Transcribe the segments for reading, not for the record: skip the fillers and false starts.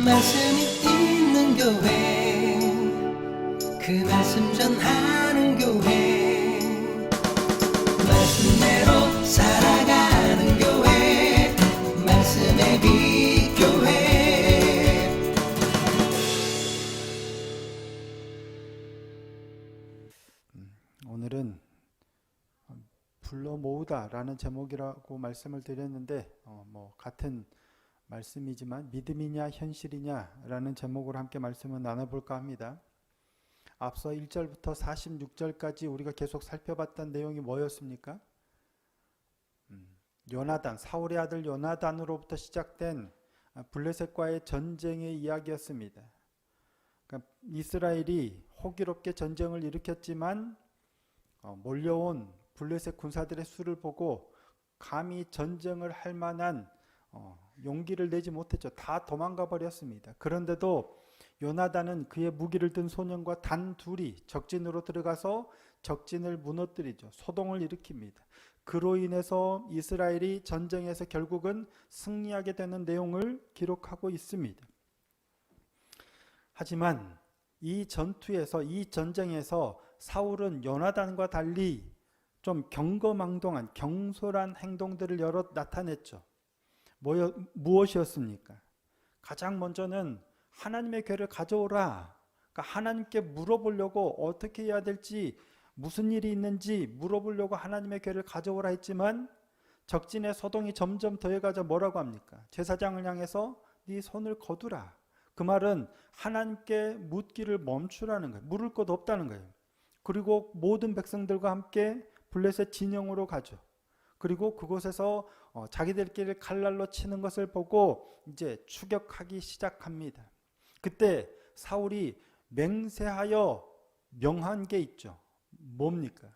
말씀이 있는 교회, 그 말씀 전하는 교회, 말씀대로 살아가는 교회, 말씀의 빛 교회. 오늘은 불러 모으다라는 제목이라고 말씀을 드렸는데 같은 말씀이지만 믿음이냐 현실이냐라는 제목으로 함께 말씀을 나눠볼까 합니다. 앞서 1절부터 46절까지 우리가 계속 살펴봤던 내용이 뭐였습니까? 요나단, 사울의 아들 요나단으로부터 시작된 블레셋과의 전쟁의 이야기였습니다. 그러니까 이스라엘이 호기롭게 전쟁을 일으켰지만 몰려온 블레셋 군사들의 수를 보고 감히 전쟁을 할 만한 용기를 내지 못했죠. 다 도망가 버렸습니다. 그런데도 요나단은 그의 무기를 든 소년과 단 둘이 적진으로 들어가서 적진을 무너뜨리죠. 소동을 일으킵니다. 그로 인해서 이스라엘이 전쟁에서 결국은 승리하게 되는 내용을 기록하고 있습니다. 하지만 이 전투에서, 이 전쟁에서 사울은 요나단과 달리 좀 경거망동한 경솔한 행동들을 여러 나타냈죠. 무엇이었습니까? 가장 먼저는 하나님의 궤를 가져오라. 그러니까 하나님께 물어보려고 어떻게 해야 될지, 무슨 일이 있는지 물어보려고 하나님의 궤를 가져오라 했지만 적진의 소동이 점점 더해가자 뭐라고 합니까? 제사장을 향해서 네 손을 거두라. 그 말은 하나님께 묻기를 멈추라는 거예요. 물을 것 없다는 거예요. 그리고 모든 백성들과 함께 블레셋 진영으로 가죠. 그리고 그곳에서 자기들끼리 칼날로 치는 것을 보고 이제 추격하기 시작합니다. 그때 사울이 맹세하여 명한 게 있죠. 뭡니까?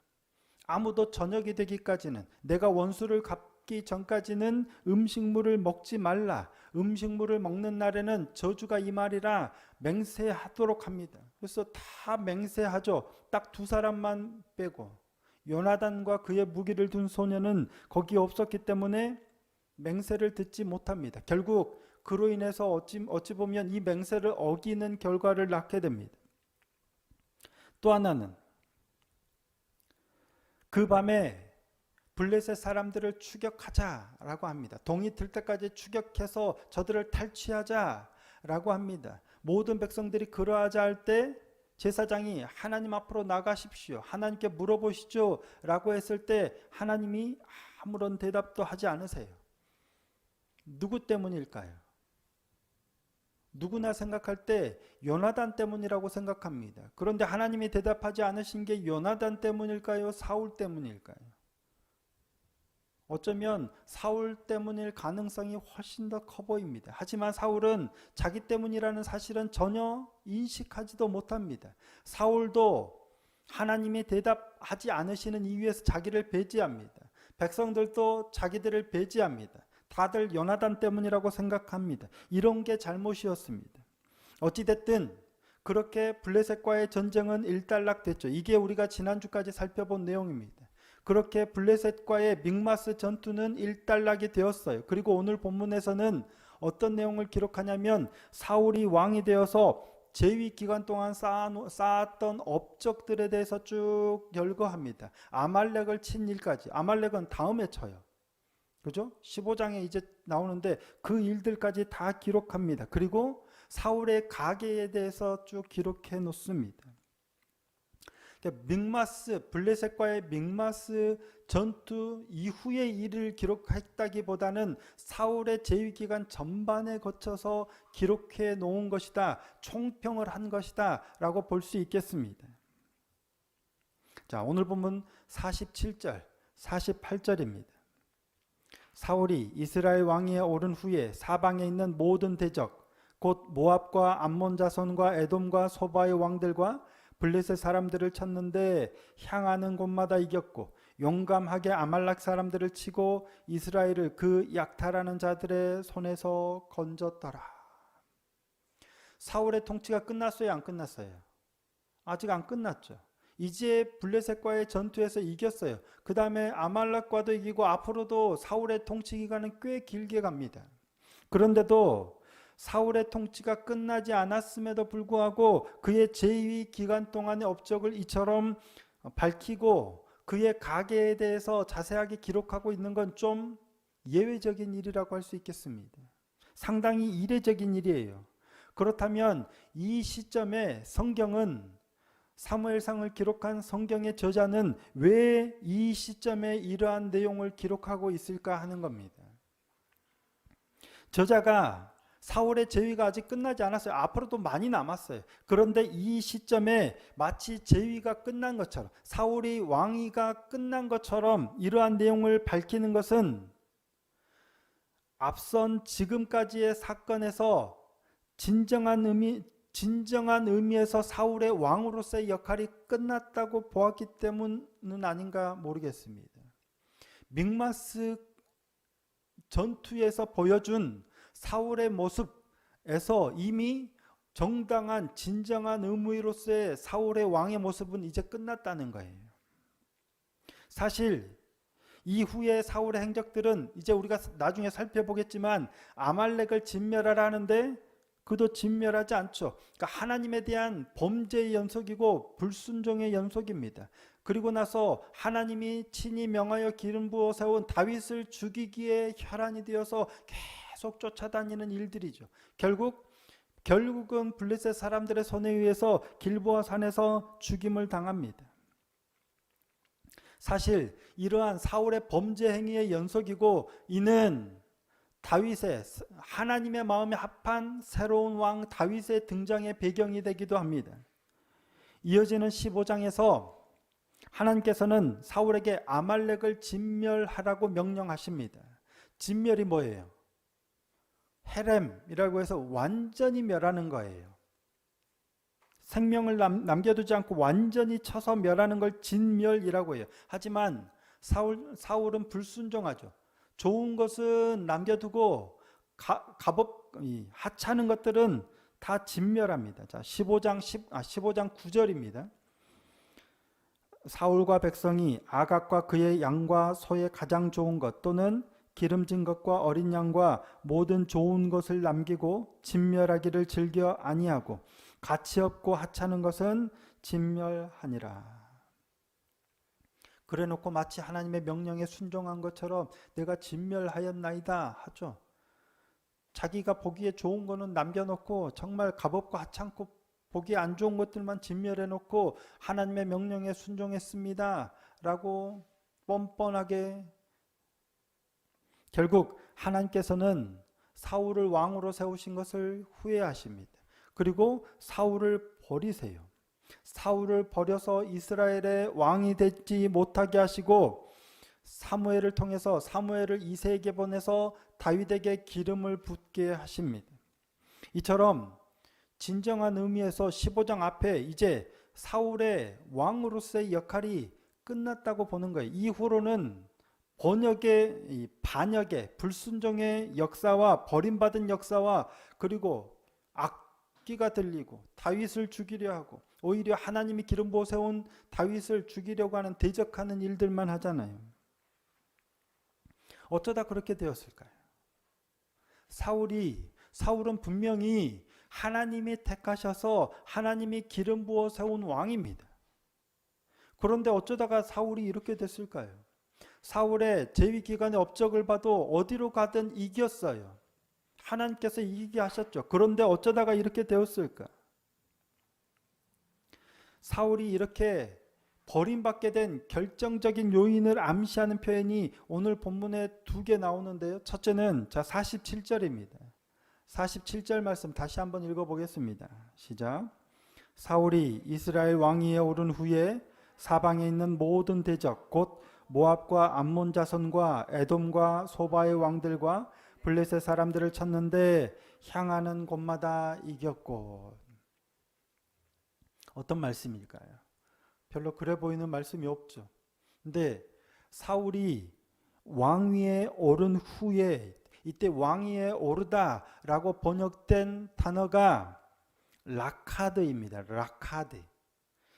아무도 저녁이 되기까지는, 내가 원수를 갚기 전까지는 음식물을 먹지 말라. 음식물을 먹는 날에는 저주가 임하리라 맹세하도록 합니다. 그래서 다 맹세하죠. 딱 두 사람만 빼고. 요나단과 그의 무기를 둔 소년은 거기 없었기 때문에 맹세를 듣지 못합니다. 결국 그로 인해서 어찌 보면 이 맹세를 어기는 결과를 낳게 됩니다. 또 하나는 그 밤에 블레셋 사람들을 추격하자라고 합니다. 동이 들 때까지 추격해서 저들을 탈취하자라고 합니다. 모든 백성들이 그러하자 할 때 제사장이 하나님 앞으로 나가십시오. 하나님께 물어보시죠. 라고 했을 때 하나님이 아무런 대답도 하지 않으세요. 누구 때문일까요? 누구나 생각할 때 요나단 때문이라고 생각합니다. 그런데 하나님이 대답하지 않으신 게 요나단 때문일까요? 사울 때문일까요? 어쩌면 사울 때문일 가능성이 훨씬 더 커 보입니다. 하지만 사울은 자기 때문이라는 사실은 전혀 인식하지도 못합니다. 사울도 하나님이 대답하지 않으시는 이유에서 자기를 배제합니다. 백성들도 자기들을 배제합니다. 다들 요나단 때문이라고 생각합니다. 이런 게 잘못이었습니다. 어찌됐든 그렇게 블레셋과의 전쟁은 일단락됐죠. 이게 우리가 지난주까지 살펴본 내용입니다. 그렇게 블레셋과의 믹마스 전투는 일단락이 되었어요. 그리고 오늘 본문에서는 어떤 내용을 기록하냐면 사울이 왕이 되어서 재위 기간 동안 쌓았던 업적들에 대해서 쭉 열거합니다. 아말렉을 친 일까지. 아말렉은 다음에 쳐요. 그죠? 15장에 이제 나오는데 그 일들까지 다 기록합니다. 그리고 사울의 가계에 대해서 쭉 기록해 놓습니다. 믹마스, 블레셋과의 믹마스 전투 이후의 일을 기록했다기보다는 사울의 재위기간 전반에 거쳐서 기록해 놓은 것이다. 총평을 한 것이다 라고 볼 수 있겠습니다. 자, 오늘 본문 47절, 48절입니다. 사울이 이스라엘 왕위에 오른 후에 사방에 있는 모든 대적, 곧 모압과 암몬 자손과 에돔과 소바의 왕들과 블레셋 사람들을 쳤는데 향하는 곳마다 이겼고 용감하게 아말렉 사람들을 치고 이스라엘을 그 약탈하는 자들의 손에서 건졌더라. 사울의 통치가 끝났어요, 안 끝났어요? 아직 안 끝났죠. 이제 블레셋과의 전투에서 이겼어요. 그 다음에 아말렉과도 이기고 앞으로도 사울의 통치 기간은 꽤 길게 갑니다. 그런데도 사울의 통치가 끝나지 않았음에도 불구하고 그의 재위 기간 동안의 업적을 이처럼 밝히고 그의 가계에 대해서 자세하게 기록하고 있는 건 좀 예외적인 일이라고 할 수 있겠습니다. 상당히 이례적인 일이에요. 그렇다면 이 시점에 성경은 사무엘상을 기록한 성경의 저자는 왜 이 시점에 이러한 내용을 기록하고 있을까 하는 겁니다. 저자가 사울의 재위가 아직 끝나지 않았어요. 앞으로도 많이 남았어요. 그런데 이 시점에 마치 재위가 끝난 것처럼, 사울이 왕위가 끝난 것처럼 이러한 내용을 밝히는 것은 앞선 지금까지의 사건에서 진정한 의미에서 사울의 왕으로서의 역할이 끝났다고 보았기 때문은 아닌가 모르겠습니다. 믹마스 전투에서 보여준 사울의 모습에서 이미 정당한 진정한 의무로서의 사울의 왕의 모습은 이제 끝났다는 거예요. 사실 이후에 사울의 행적들은 이제 우리가 나중에 살펴보겠지만 아말렉을 진멸하라 하는데 그도 진멸하지 않죠. 그러니까 하나님에 대한 범죄의 연속이고 불순종의 연속입니다. 그리고 나서 하나님이 친히 명하여 기름 부어 세운 다윗을 죽이기에 혈안이 되어서 계속 쫓아다니는 일들이죠. 결국은 블레셋 사람들의 손에 의해서 길보아 산에서 죽임을 당합니다. 사실 이러한 사울의 범죄 행위의 연속이고 이는 다윗의 하나님의 마음에 합한 새로운 왕 다윗의 등장의 배경이 되기도 합니다. 이어지는 15장에서 하나님께서는 사울에게 아말렉을 진멸하라고 명령하십니다. 진멸이 뭐예요? 헤렘이라고 해서 완전히 멸하는 거예요. 생명을 남겨두지 않고 완전히 쳐서 멸하는 걸 진멸이라고 해요. 하지만 사울은 불순종하죠. 좋은 것은 남겨두고 하찮은 것들은 다 진멸합니다. 자, 15장 9절입니다. 사울과 백성이 아각과 그의 양과 소의 가장 좋은 것 또는 기름진 것과 어린 양과 모든 좋은 것을 남기고 진멸하기를 즐겨 아니하고 가치 없고 하찮은 것은 진멸하니라. 그래놓고 마치 하나님의 명령에 순종한 것처럼 내가 진멸하였나이다 하죠. 자기가 보기에 좋은 거는 남겨놓고 정말 값없고 하찮고 보기에 안 좋은 것들만 진멸해놓고 하나님의 명령에 순종했습니다 라고 뻔뻔하게, 결국 하나님께서는 사울을 왕으로 세우신 것을 후회하십니다. 그리고 사울을 버리세요. 사울을 버려서 이스라엘의 왕이 되지 못하게 하시고 사무엘을 통해서 사무엘을 이새에게 보내서 다윗에게 기름을 붓게 하십니다. 이처럼 진정한 의미에서 15장 앞에 이제 사울의 왕으로서의 역할이 끝났다고 보는 거예요. 이후로는 반역의 불순종의 역사와 버림받은 역사와 그리고 악기가 들리고 다윗을 죽이려 하고 오히려 하나님이 기름 부어 세운 다윗을 죽이려고 하는 대적하는 일들만 하잖아요. 어쩌다 그렇게 되었을까요? 사울은 분명히 하나님이 택하셔서 하나님이 기름 부어 세운 왕입니다. 그런데 어쩌다가 사울이 이렇게 됐을까요? 사울의 재위 기간의 업적을 봐도 어디로 가든 이겼어요. 하나님께서 이기게 하셨죠. 그런데 어쩌다가 이렇게 되었을까? 사울이 이렇게 버림받게 된 결정적인 요인을 암시하는 표현이 오늘 본문에 2개 나오는데요. 첫째는 47절입니다. 47절 말씀 다시 한번 읽어보겠습니다. 시작. 사울이 이스라엘 왕위에 오른 후에 사방에 있는 모든 대적 곧 모압과 암몬 자손과 에돔과 소바의 왕들과 블레셋 사람들을 쳤는데 향하는 곳마다 이겼고. 어떤 말씀일까요? 별로 그래 보이는 말씀이 없죠. 근데 사울이 왕위에 오른 후에, 이때 왕위에 오르다라고 번역된 단어가 라카드입니다. 라카드.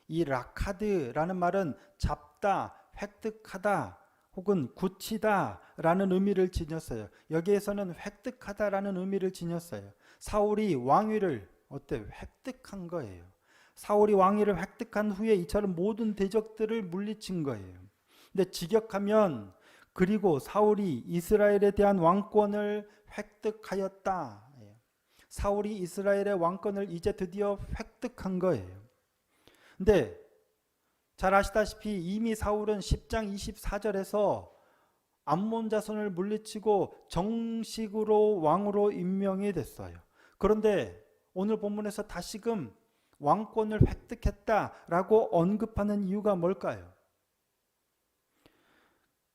이 라카드라는 말은 잡다, 획득하다, 혹은 굳히다라는 의미를 지녔어요. 여기에서는 획득하다라는 의미를 지녔어요. 사울이 왕위를 획득한 거예요. 사울이 왕위를 획득한 후에 이처럼 모든 대적들을 물리친 거예요. 근데 직역하면 그리고 사울이 이스라엘에 대한 왕권을 획득하였다. 사울이 이스라엘의 왕권을 이제 드디어 획득한 거예요. 근데 잘 아시다시피 이미 사울은 10장 24절에서 암몬 자손을 물리치고 정식으로 왕으로 임명이 됐어요. 그런데 오늘 본문에서 다시금 왕권을 획득했다라고 언급하는 이유가 뭘까요?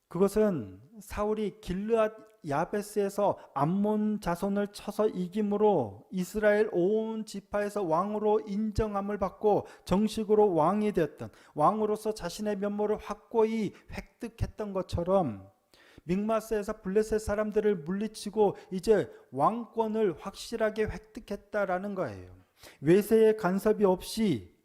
그것은 사울이 길르앗 야베스에서 암몬 자손을 쳐서 이김으로 이스라엘 온 지파에서 왕으로 인정함을 받고 정식으로 왕이 되었던, 왕으로서 자신의 면모를 확고히 획득했던 것처럼 믹마스에서 블레셋 사람들을 물리치고 이제 왕권을 확실하게 획득했다라는 거예요. 외세의 간섭이 없이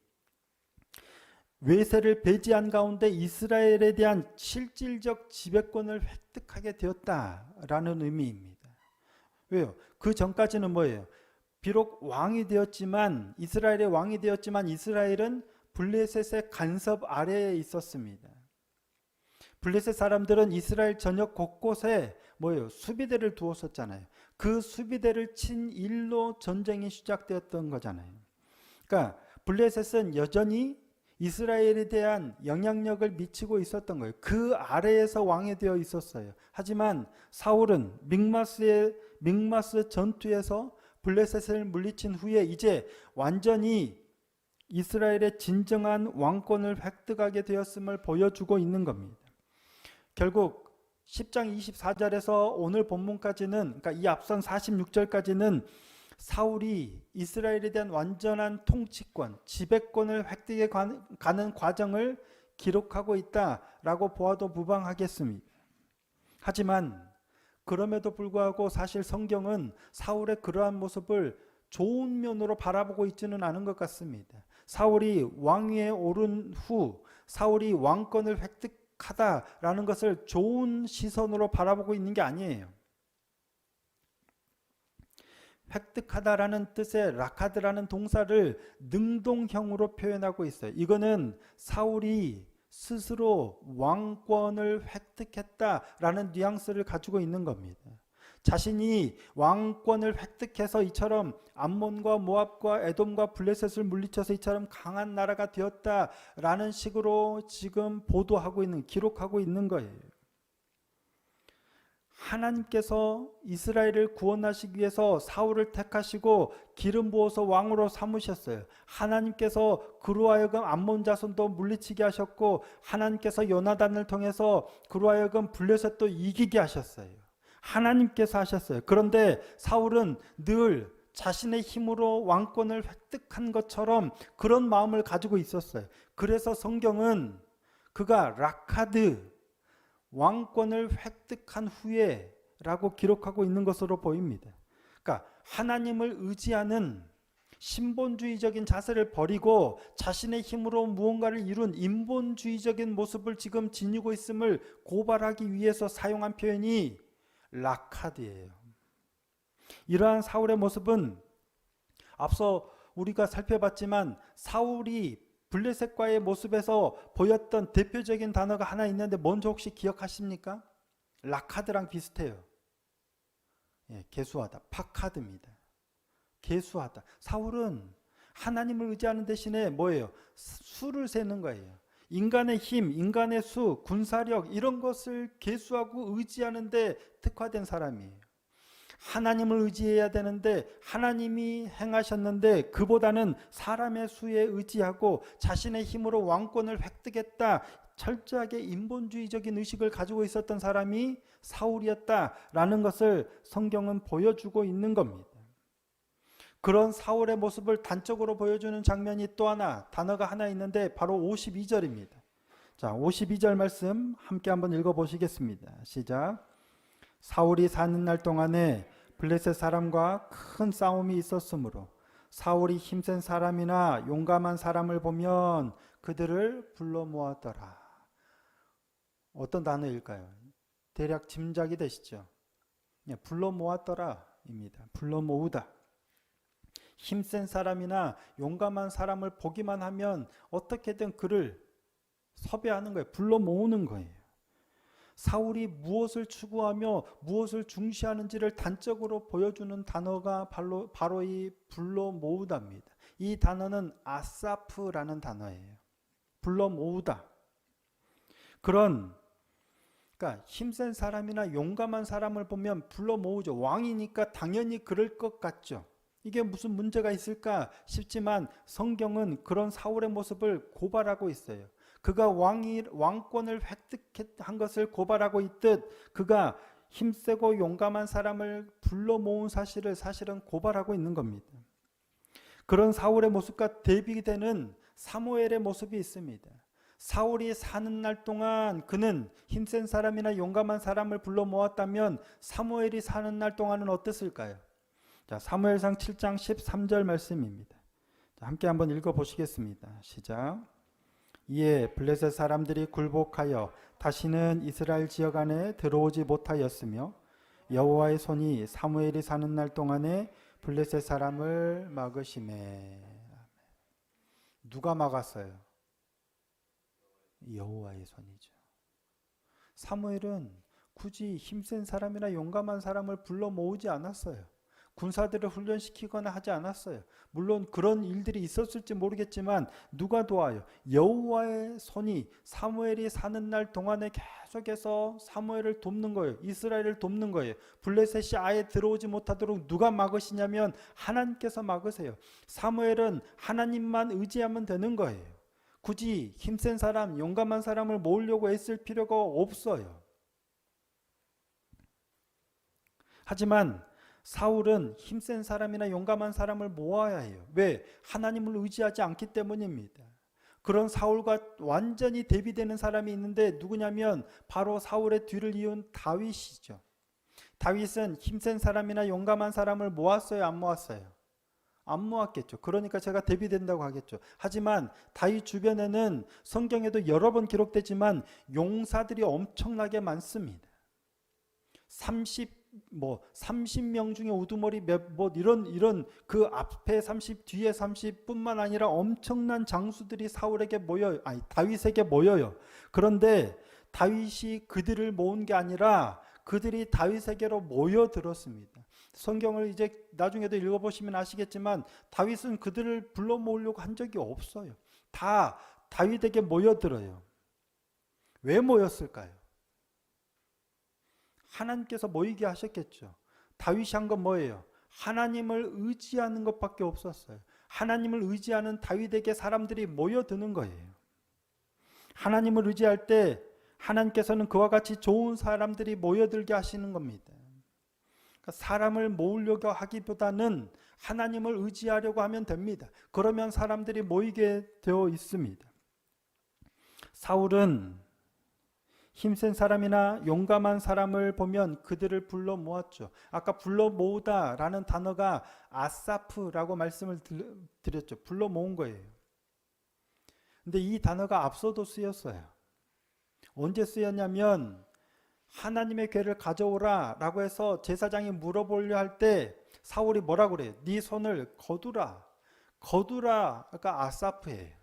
외세를 배제한 가운데 이스라엘에 대한 실질적 지배권을 획득하게 되었다라는 의미입니다. 왜요? 그 전까지는 뭐예요? 비록 왕이 되었지만, 이스라엘의 왕이 되었지만 이스라엘은 블레셋의 간섭 아래에 있었습니다. 블레셋 사람들은 이스라엘 전역 곳곳에 뭐예요? 수비대를 두었었잖아요. 그 수비대를 친 일로 전쟁이 시작되었던 거잖아요. 그러니까 블레셋은 여전히 이스라엘에 대한 영향력을 미치고 있었던 거예요. 그 아래에서 왕이 되어 있었어요. 하지만 사울은 믹마스 전투에서 블레셋을 물리친 후에 이제 완전히 이스라엘의 진정한 왕권을 획득하게 되었음을 보여주고 있는 겁니다. 결국 10장 24절에서 오늘 본문까지는, 그러니까 이 앞선 46절까지는 사울이 이스라엘에 대한 완전한 통치권, 지배권을 획득해 가는 과정을 기록하고 있다라고 보아도 무방하겠습니다. 하지만 그럼에도 불구하고 사실 성경은 사울의 그러한 모습을 좋은 면으로 바라보고 있지는 않은 것 같습니다. 사울이 왕위에 오른 후 사울이 왕권을 획득하다라는 것을 좋은 시선으로 바라보고 있는 게 아니에요. 획득하다라는 뜻의 라카드라는 동사를 능동형으로 표현하고 있어요. 이거는 사울이 스스로 왕권을 획득했다라는 뉘앙스를 가지고 있는 겁니다. 자신이 왕권을 획득해서 이처럼 암몬과 모압과 에돔과 블레셋을 물리쳐서 이처럼 강한 나라가 되었다라는 식으로 지금 보도하고 있는, 기록하고 있는 거예요. 하나님께서 이스라엘을 구원하시기 위해서 사울을 택하시고 기름 부어서 왕으로 삼으셨어요. 하나님께서 그로 하여금 암몬 자손도 물리치게 하셨고, 하나님께서 요나단을 통해서 그로 하여금 블레셋도 이기게 하셨어요. 하나님께서 하셨어요. 그런데 사울은 늘 자신의 힘으로 왕권을 획득한 것처럼 그런 마음을 가지고 있었어요. 그래서 성경은 그가 라카드, 왕권을 획득한 후에 라고 기록하고 있는 것으로 보입니다. 그러니까 하나님을 의지하는 신본주의적인 자세를 버리고 자신의 힘으로 무언가를 이룬 인본주의적인 모습을 지금 지니고 있음을 고발하기 위해서 사용한 표현이 라카드예요. 이러한 사울의 모습은 앞서 우리가 살펴봤지만 사울이 블레셋과의 모습에서 보였던 대표적인 단어가 하나 있는데 뭔지 혹시 기억하십니까? 라카드랑 비슷해요. 계수하다, 파카드입니다. 계수하다. 사울은 하나님을 의지하는 대신에 뭐예요? 수를 세는 거예요. 인간의 힘, 인간의 수, 군사력 이런 것을 계수하고 의지하는 데 특화된 사람이에요. 하나님을 의지해야 되는데 하나님이 행하셨는데 그보다는 사람의 수에 의지하고 자신의 힘으로 왕권을 획득했다, 철저하게 인본주의적인 의식을 가지고 있었던 사람이 사울이었다라는 것을 성경은 보여주고 있는 겁니다. 그런 사울의 모습을 단적으로 보여주는 장면이 또 하나, 단어가 하나 있는데 바로 52절입니다. 자, 52절 말씀 함께 한번 읽어보시겠습니다. 시작. 사울이 사는 날 동안에 블레셋 사람과 큰 싸움이 있었으므로 사울이 힘센 사람이나 용감한 사람을 보면 그들을 불러 모았더라. 어떤 단어일까요? 대략 짐작이 되시죠? 불러 모았더라입니다. 불러 모으다. 힘센 사람이나 용감한 사람을 보기만 하면 어떻게든 그를 섭외하는 거예요. 불러 모으는 거예요. 사울이 무엇을 추구하며 무엇을 중시하는지를 단적으로 보여주는 단어가 바로 이 불러 모으다입니다. 이 단어는 아사프라는 단어예요. 불러 모으다. 그러니까 힘센 사람이나 용감한 사람을 보면 불러 모으죠. 왕이니까 당연히 그럴 것 같죠. 이게 무슨 문제가 있을까 싶지만 성경은 그런 사울의 모습을 고발하고 있어요. 그가 왕권을 획득한 것을 고발하고 있듯 그가 힘세고 용감한 사람을 불러 모은 사실은 고발하고 있는 겁니다. 그런 사울의 모습과 대비되는 사무엘의 모습이 있습니다. 사울이 사는 날 동안 그는 힘센 사람이나 용감한 사람을 불러 모았다면 사무엘이 사는 날 동안은 어땠을까요? 자, 사무엘상 7장 13절 말씀입니다. 자, 함께 한번 읽어보시겠습니다. 시작. 이에 블레셋 사람들이 굴복하여 다시는 이스라엘 지역 안에 들어오지 못하였으며 여호와의 손이 사무엘이 사는 날 동안에 블레셋 사람을 막으시매. 누가 막았어요? 여호와의 손이죠. 사무엘은 굳이 힘센 사람이나 용감한 사람을 불러 모으지 않았어요. 군사들을 훈련시키거나 하지 않았어요. 물론 그런 일들이 있었을지 모르겠지만 누가 도와요? 여호와의 손이 사무엘이 사는 날 동안에 계속해서 사무엘을 돕는 거예요. 이스라엘을 돕는 거예요. 블레셋이 아예 들어오지 못하도록 누가 막으시냐면 하나님께서 막으세요. 사무엘은 하나님만 의지하면 되는 거예요. 굳이 힘센 사람, 용감한 사람을 모으려고 애쓸 필요가 없어요. 하지만 사울은 힘센 사람이나 용감한 사람을 모아야 해요. 왜? 하나님을 의지하지 않기 때문입니다. 그런 사울과 완전히 대비되는 사람이 있는데 누구냐면 바로 사울의 뒤를 이은 다윗이죠. 다윗은 힘센 사람이나 용감한 사람을 모았어요? 안 모았어요? 안 모았겠죠. 그러니까 제가 대비된다고 하겠죠. 하지만 다윗 주변에는 성경에도 여러 번 기록되지만 용사들이 엄청나게 많습니다. 30명 중에 우두머리 이런 그 앞에 30 뒤에 30뿐만 아니라 엄청난 장수들이 다윗에게 모여요. 그런데 다윗이 그들을 모은 게 아니라 그들이 다윗에게로 모여들었습니다. 성경을 이제 나중에도 읽어보시면 아시겠지만 다윗은 그들을 불러 모으려고 한 적이 없어요. 다 다윗에게 모여들어요. 왜 모였을까요? 하나님께서 모이게 하셨겠죠. 다윗이 한 건 뭐예요? 하나님을 의지하는 것밖에 없었어요. 하나님을 의지하는 다윗에게 사람들이 모여드는 거예요. 하나님을 의지할 때 하나님께서는 그와 같이 좋은 사람들이 모여들게 하시는 겁니다. 그러니까 사람을 모으려고 하기보다는 하나님을 의지하려고 하면 됩니다. 그러면 사람들이 모이게 되어 있습니다. 사울은 힘센 사람이나 용감한 사람을 보면 그들을 불러 모았죠. 아까 불러 모으다라는 단어가 아사프라고 말씀을 드렸죠. 불러 모은 거예요. 근데 이 단어가 앞서도 쓰였어요. 언제 쓰였냐면 하나님의 궤를 가져오라 라고 해서 제사장이 물어보려 할 때 사울이 뭐라고 그래요? 네 손을 거두라. 거두라가 아사프예요.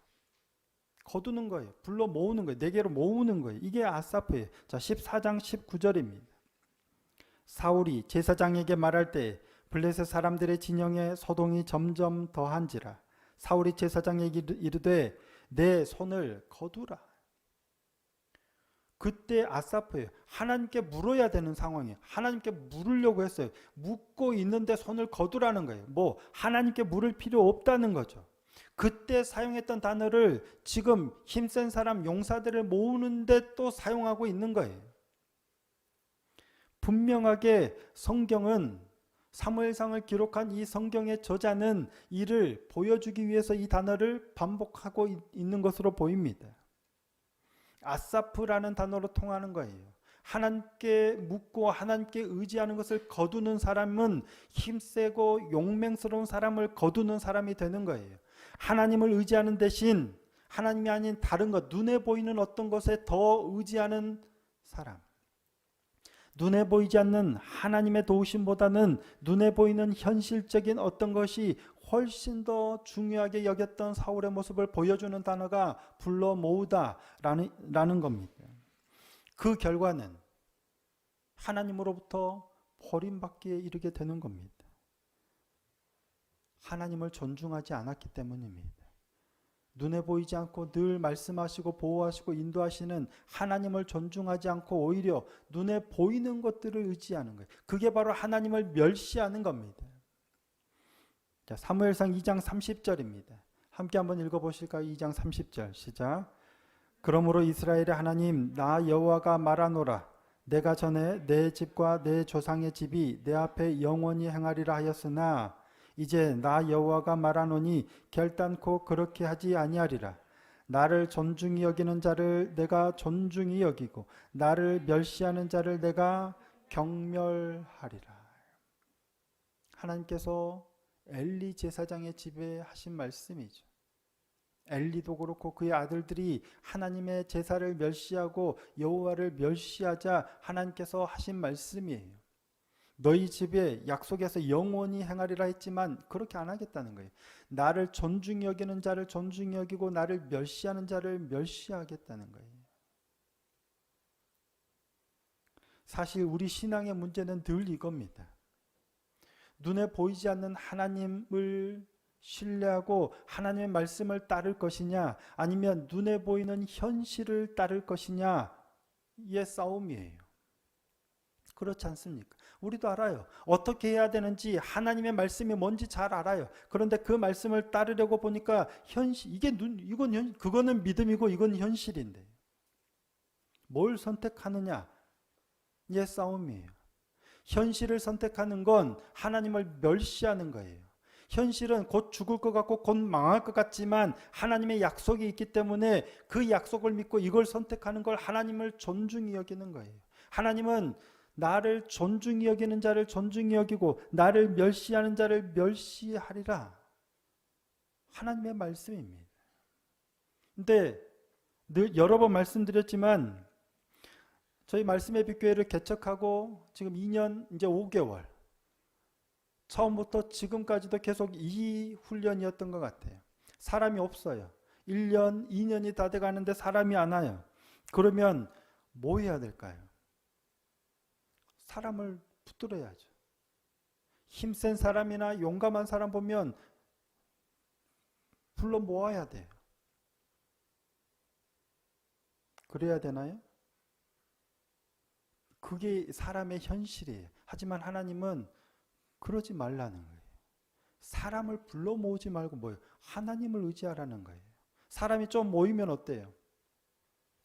거두는 거예요. 불러 모으는 거예요. 내게로 모으는 거예요. 이게 아사프예요. 자, 14장 19절입니다. 사울이 제사장에게 말할 때 블레셋 사람들의 진영에 소동이 점점 더한지라. 사울이 제사장에게 이르되 내 손을 거두라. 그때 아사프예요. 하나님께 물어야 되는 상황이에요. 하나님께 물으려고 했어요. 묻고 있는데 손을 거두라는 거예요. 하나님께 물을 필요 없다는 거죠. 그때 사용했던 단어를 지금 힘센 사람 용사들을 모으는데 또 사용하고 있는 거예요. 분명하게 성경은 사무엘상을 기록한 이 성경의 저자는 이를 보여주기 위해서 이 단어를 반복하고 있는 것으로 보입니다. 아사프라는 단어로 통하는 거예요. 하나님께 묻고 하나님께 의지하는 것을 거두는 사람은 힘세고 용맹스러운 사람을 거두는 사람이 되는 거예요. 하나님을 의지하는 대신 하나님이 아닌 다른 것, 눈에 보이는 어떤 것에 더 의지하는 사람. 눈에 보이지 않는 하나님의 도우심보다는 눈에 보이는 현실적인 어떤 것이 훨씬 더 중요하게 여겼던 사울의 모습을 보여주는 단어가 불러 모으다라는 겁니다. 그 결과는 하나님으로부터 버림받기에 이르게 되는 겁니다. 하나님을 존중하지 않았기 때문입니다. 눈에 보이지 않고 늘 말씀하시고 보호하시고 인도하시는 하나님을 존중하지 않고 오히려 눈에 보이는 것들을 의지하는 거예요. 그게 바로 하나님을 멸시하는 겁니다. 자, 사무엘상 2장 30절입니다. 함께 한번 읽어보실까요? 2장 30절 시작. 그러므로 이스라엘의 하나님 나 여호와가 말하노라. 내가 전에 내 집과 내 조상의 집이 내 앞에 영원히 행하리라 하였으나 이제 나 여호와가 말하노니 결단코 그렇게 하지 아니하리라. 나를 존중히 여기는 자를 내가 존중히 여기고 나를 멸시하는 자를 내가 경멸하리라. 하나님께서 엘리 제사장의 집에 하신 말씀이죠. 엘리도 그렇고 그의 아들들이 하나님의 제사를 멸시하고 여호와를 멸시하자 하나님께서 하신 말씀이에요. 너희 집에 약속해서 영원히 행하리라 했지만 그렇게 안 하겠다는 거예요. 나를 존중히 여기는 자를 존중히 여기고 나를 멸시하는 자를 멸시하겠다는 거예요. 사실 우리 신앙의 문제는 늘 이겁니다. 눈에 보이지 않는 하나님을 신뢰하고 하나님의 말씀을 따를 것이냐 아니면 눈에 보이는 현실을 따를 것이냐의 싸움이에요. 그렇지 않습니까? 우리도 알아요. 어떻게 해야 되는지 하나님의 말씀이 뭔지 잘 알아요. 그런데 그 말씀을 따르려고 보니까 그거는 믿음이고 이건 현실인데 뭘 선택하느냐의 싸움이에요. 현실을 선택하는 건 하나님을 멸시하는 거예요. 현실은 곧 죽을 것 같고 곧 망할 것 같지만 하나님의 약속이 있기 때문에 그 약속을 믿고 이걸 선택하는 걸 하나님을 존중히 여기는 거예요. 하나님은 나를 존중히 여기는 자를 존중히 여기고 나를 멸시하는 자를 멸시하리라. 하나님의 말씀입니다. 근데 늘 여러 번 말씀드렸지만 저희 말씀의 빛교회를 개척하고 지금 2년 이제 5개월 처음부터 지금까지도 계속 이 훈련이었던 것 같아요. 사람이 없어요. 1년, 2년이 다 돼가는데 사람이 안 와요. 그러면 뭐 해야 될까요? 사람을 붙들어야죠. 힘센 사람이나 용감한 사람 보면 불러 모아야 돼요. 그래야 되나요? 그게 사람의 현실이에요. 하지만 하나님은 그러지 말라는 거예요. 사람을 불러 모으지 말고 뭐예요? 하나님을 의지하라는 거예요. 사람이 좀 모이면 어때요?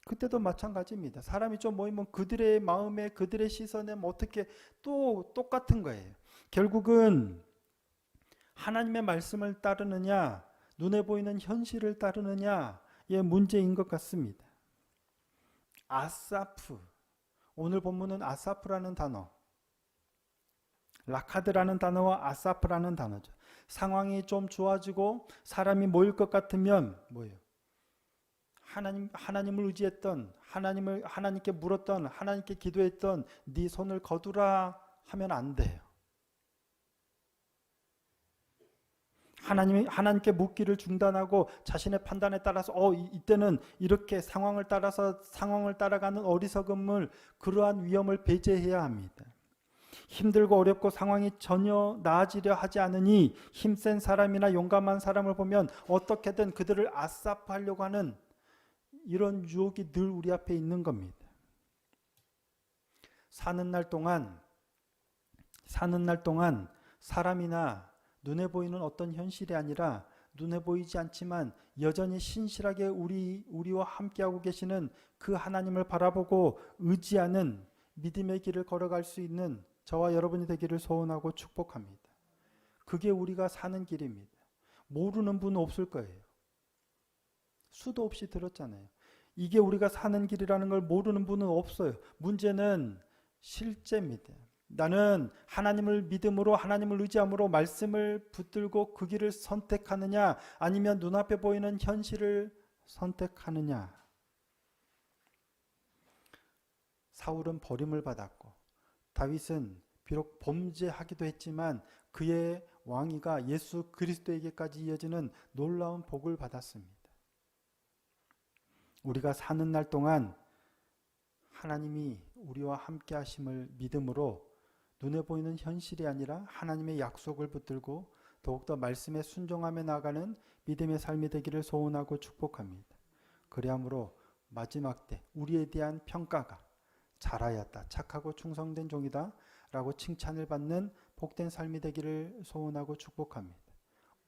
그때도 마찬가지입니다. 사람이 좀 모이면 그들의 마음에 그들의 시선에 어떻게 또 똑같은 거예요. 결국은 하나님의 말씀을 따르느냐 눈에 보이는 현실을 따르느냐의 문제인 것 같습니다. 아사프, 오늘 본문은 아사프라는 단어, 라카드라는 단어와 아사프라는 단어죠. 상황이 좀 좋아지고 사람이 모일 것 같으면 뭐예요? 하나님을 의지했던, 하나님께 물었던, 하나님께 기도했던 네 손을 거두라 하면 안 돼요. 하나님께 묻기를 중단하고 자신의 판단에 따라서 이때는 이렇게 상황을 따라가는 어리석음을, 그러한 위험을 배제해야 합니다. 힘들고 어렵고 상황이 전혀 나아지려 하지 않으니 힘센 사람이나 용감한 사람을 보면 어떻게든 그들을 아사프하려고 하는 이런 유혹이 늘 우리 앞에 있는 겁니다. 사는 날 동안 사람이나 눈에 보이는 어떤 현실이 아니라 눈에 보이지 않지만 여전히 신실하게 우리와 함께하고 계시는 그 하나님을 바라보고 의지하는 믿음의 길을 걸어갈 수 있는 저와 여러분이 되기를 소원하고 축복합니다. 그게 우리가 사는 길입니다. 모르는 분은 없을 거예요. 수도 없이 들었잖아요. 이게 우리가 사는 길이라는 걸 모르는 분은 없어요. 문제는 실제입니다. 나는 하나님을 믿음으로, 하나님을 의지함으로 말씀을 붙들고 그 길을 선택하느냐 아니면 눈앞에 보이는 현실을 선택하느냐. 사울은 버림을 받았고 다윗은 비록 범죄하기도 했지만 그의 왕위가 예수 그리스도에게까지 이어지는 놀라운 복을 받았습니다. 우리가 사는 날 동안 하나님이 우리와 함께 하심을 믿음으로 눈에 보이는 현실이 아니라 하나님의 약속을 붙들고 더욱더 말씀에 순종하며 나가는 믿음의 삶이 되기를 소원하고 축복합니다. 그리함으로 마지막 때 우리에 대한 평가가 잘하였다, 착하고 충성된 종이다 라고 칭찬을 받는 복된 삶이 되기를 소원하고 축복합니다.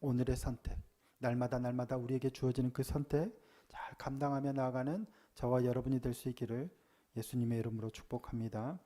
오늘의 선택, 날마다 우리에게 주어지는 그 선택 잘 감당하며 나아가는 저와 여러분이 될 수 있기를 예수님의 이름으로 축복합니다.